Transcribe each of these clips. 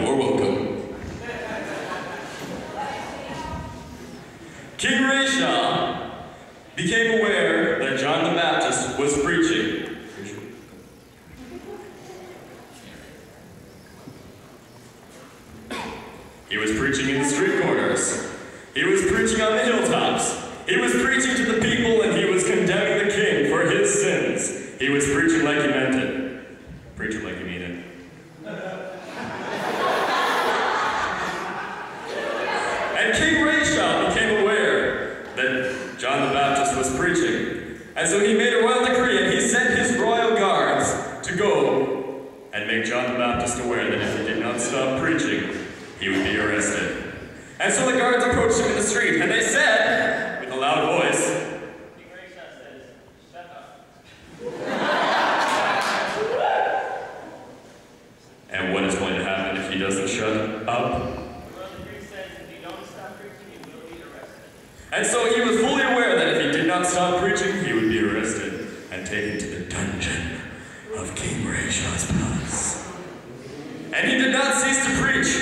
You're welcome. King Rayshaw became aware that John the Baptist was preaching. He was preaching in the street corners. He was preaching on the hilltops. He was preaching to the people, and he was condemning the king for his sins. He was preaching like he meant it. Preaching like he mean it. And King Rayshaw became aware that John the Baptist was preaching. And so he made a royal decree, and he sent his royal guards to go and make John the Baptist aware that if he did not stop preaching, he would be arrested. And so the guards approached him in the street, and they said, with a loud voice, King Rayshaw says, shut up. And what is going to happen if he doesn't shut up? And so he was fully aware that if he did not stop preaching, he would be arrested and taken to the dungeon of King Rayshaw's palace. And he did not cease to preach.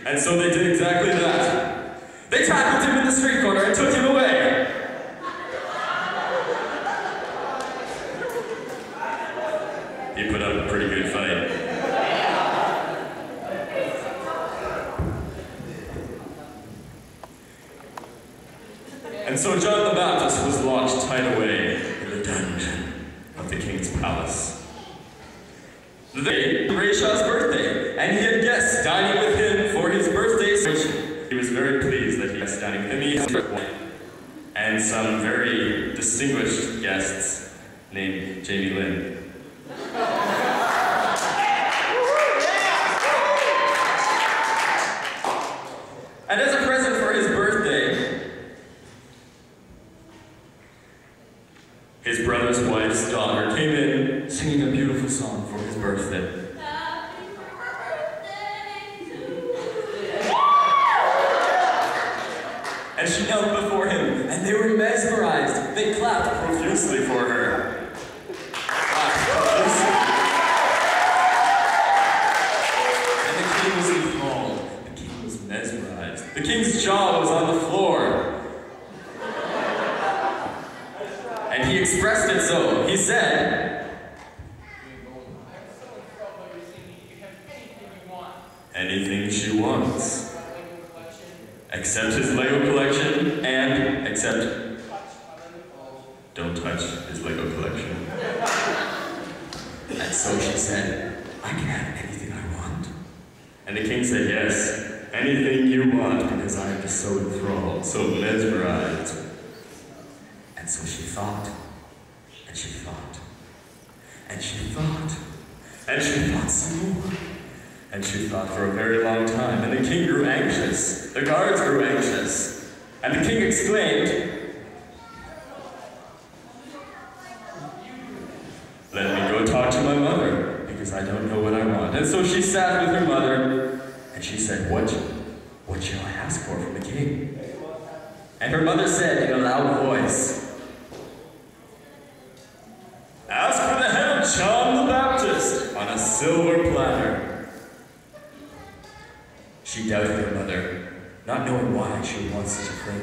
And so they did exactly that. They tackled him in the street corner and took him away. He put up a pretty good fight. And so John the Baptist was locked tight away in the dungeon of the king's palace. The day of Rayshaw's birthday, and he had guests dining with him for his birthday celebration. He was very pleased that he was dining with him. He had and some very distinguished guests named Jamie Lynn. And as a present for his birthday, his brother's wife's daughter came in singing a beautiful song for his birthday. And she knelt before him, and they were mesmerized. They clapped profusely for her. And the king was enthralled. The king was mesmerized. The king's jaw was on the floor. And he expressed it so. He said, anything she wants. Except his Lego collection, and except don't touch his Lego collection. And so she said, I can have anything I want. And the king said, yes, anything you want, because I am just so enthralled, so mesmerized. And so she thought, and she thought, and she thought, and she thought some more. And she thought for a very long time, and the king grew anxious. The guards grew anxious. And the king exclaimed, let me go talk to my mother, because I don't know what I want. And so she sat with her mother, and she said, what shall I ask for from the king? And her mother said in a loud voice, ask for the head of John the Baptist on a silver platter. She doubted her mother, not knowing why she would want such a thing,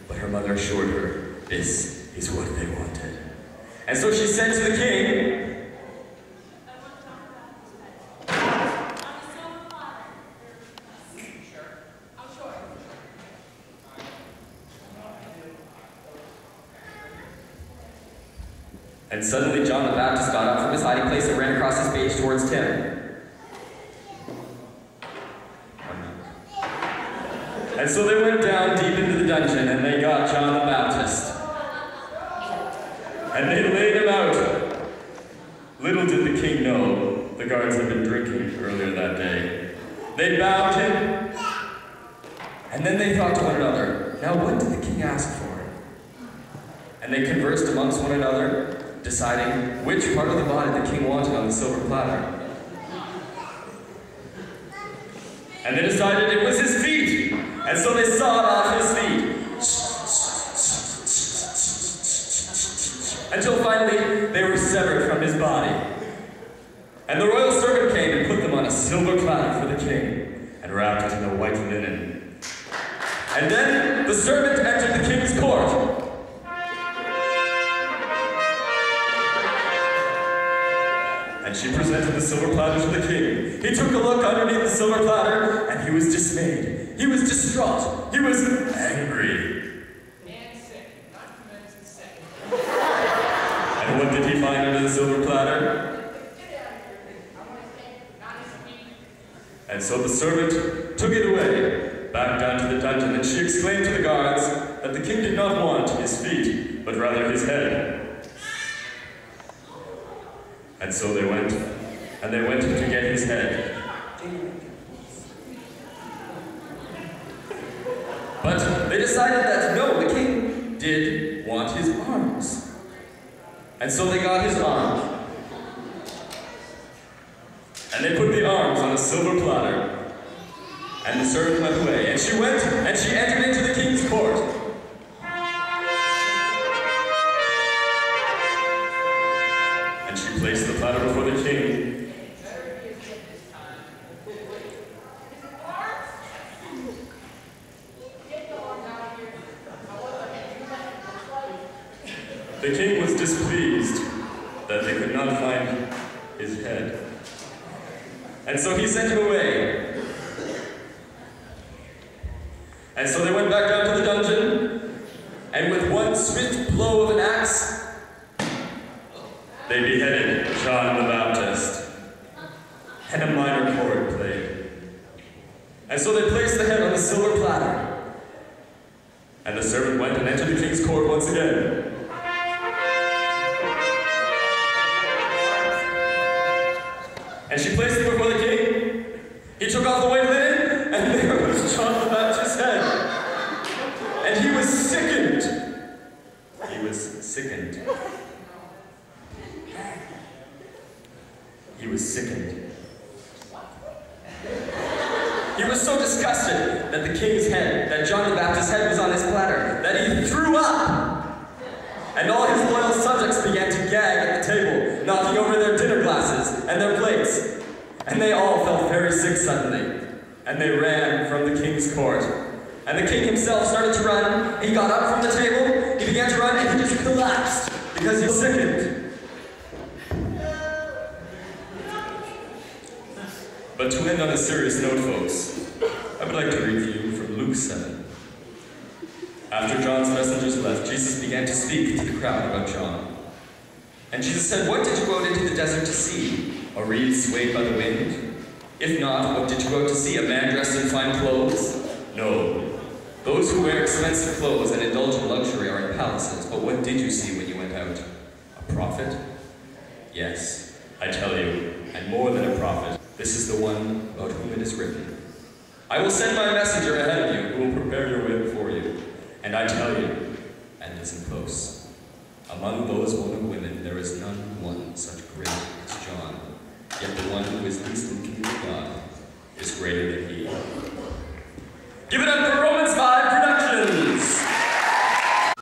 but her mother assured her this is what they wanted. And so she said to the king, and suddenly John the Baptist got up from his hiding place and ran across the stage towards Tim. And so they went down deep into the dungeon, and they got John the Baptist. And they laid him out. Little did the king know the guards had been drinking earlier that day. They bound him, and then they thought to one another, now what did the king ask for? And they conversed amongst one another, deciding which part of the body the king wanted on the silver platter. And they decided it was his feet. And so they sawed off his feet. Until finally they were severed from his body. And the royal servant came and put them on a silver platter for the king. And He was dismayed. He was distraught. He was angry. And sick. Not to mention sick. And what did he find under the silver platter? And so the servant took it away, back down to the dungeon, and she exclaimed to the guards that the king did not want his feet, but rather his head. And so they went to get his head. But they decided that no, the king did want his arms. And so they got his arms. And they put the arms on a silver platter. And the servant went away. And she went and she entered into the king's court. And she placed the platter before the king. The king was displeased that they could not find his head. And so he sent him away. And so they went back down to the dungeon, and with one swift blow of an axe, they beheaded John the Baptist. And a minor chord played. And so they placed the head on the silver platter. And the servant went and entered the king's court once again. And she placed it before the king. He took off the white linen, and there was John the Baptist's head. And he was sickened. He was sickened. He was sickened. He was so disgusted that the king's head, that John the Baptist's head was on his platter, that he threw up. And all his loyal subjects began to gag at the table, knocking over their dinner glasses and their plates. And they all felt very sick suddenly. And they ran from the king's court. And the king himself started to run. He got up from the table, he began to run, and he just collapsed because he was sickened. But to end on a serious note, folks, I would like to read to you from Luke 7. After John's messengers left, Jesus began to speak to the crowd about John. And Jesus said, "What did you go out into the desert to see? A reed swayed by the wind? If not, what did you go out to see? A man dressed in fine clothes? No. Those who wear expensive clothes and indulge in luxury are in palaces. But what did you see when you went out? A prophet? Yes, I tell you, and more than a prophet. This is the one about whom it is written. I will send my messenger ahead of you, who will prepare your way before you. And I tell you, and listen close, among those born of women there is none one such great as John. Yet the one who is least in the kingdom of God is greater than he." Give it up for